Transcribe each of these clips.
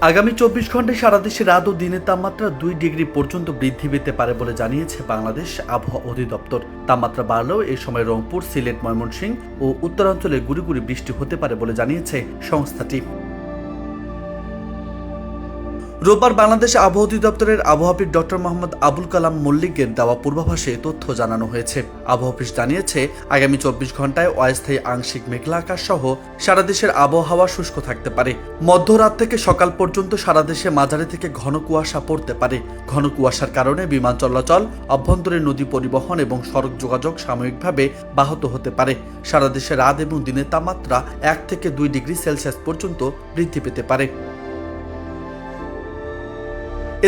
আগামী 24 ঘন্টায় সারা দেশে রাত ও দিনের তাপমাত্রা 2 ডিগ্রি পর্যন্ত বৃদ্ধি পেতে পারে বলে জানিয়েছে বাংলাদেশ আবহাওয়া অধিদপ্তর। তাপমাত্রা বাড়লেও এই সময় রংপুর, সিলেট, ময়মনসিংহ ও উত্তরাঞ্চলে গুড়ি গুড়ি বৃষ্টি হতে পারে বলে জানিয়েছে সংস্থাটি। রোববার বাংলাদেশ আবহাওয়া অধিদপ্তরের আবহাওয়াবিদ ডক্টর মোহাম্মদ আবুল কালাম মল্লিকের দেওয়া পূর্বাভাসে তথ্য জানানো হয়েছে। আবহাওয়া অফিস জানিয়েছে, আগামী 24 ঘন্টায় অস্থায়ী আংশিক মেঘলা আকাশ সহ সারা দেশের আবহাওয়া শুষ্ক থাকতে পারে। মধ্যরাত থেকে সকাল পর্যন্ত সারা দেশে মাঝারি থেকে ঘন কুয়াশা পড়তে পারে। ঘন কুয়াশার কারণে বিমান চলাচল, অভ্যন্তরীণ নদী পরিবহন এবং সড়ক যোগাযোগ সাময়িকভাবে ব্যাহত হতে পারে। সারা দেশে রাত এবং দিনের তাপমাত্রা 1 থেকে 2 ডিগ্রি সেলসিয়াস পর্যন্ত বৃদ্ধি পেতে পারে।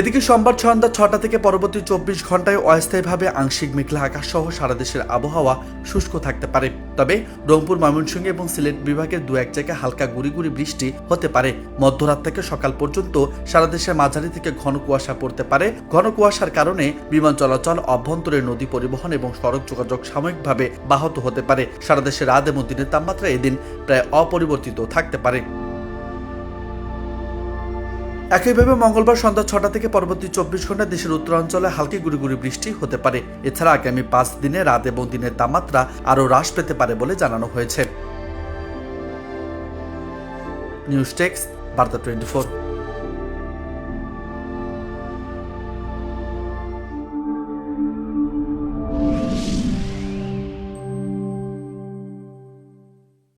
এদিকে সোমবার সন্ধ্যা 6টা থেকে পরবর্তী 24 ঘন্টায় অস্থায়ীভাবে আংশিক মেঘলা আকাশ সহ সারা দেশের আবহাওয়া শুষ্ক থাকতে পারে। তবে রংপুর, ময়মনসিংহ এবং সিলেট বিভাগের 2-1 জায়গায় হালকা গুড়ি গুড়ি বৃষ্টি হতে পারে। মধ্যরাত থেকে সকাল পর্যন্ত সারা দেশে মাঝারি থেকে ঘন কুয়াশা পড়তে পারে। ঘন কুয়াশার কারণে বিমান চলাচল, অভ্যন্তরীণ নদী পরিবহন এবং সড়ক যোগাযোগ সাময়িকভাবে ব্যাহত হতে পারে। সারা দেশে রাত এবং দিনের তাপমাত্রা এদিন প্রায় অপরিবর্তিত থাকতে পারে। একইভাবে মঙ্গলবার সন্ধ্যা 6টা থেকে পরবর্তী 24 ঘন্টায় দেশের উত্তরাঞ্চলে হালকা গুড়ি গুড়ি বৃষ্টি হতে পারে। এছাড়া আগামী 5 দিনে রাত এবং দিনের তাপমাত্রা আরও হ্রাস পেতে পারে বলে জানানো হয়েছে। নিউজ টেক্সট, বার্তা 24।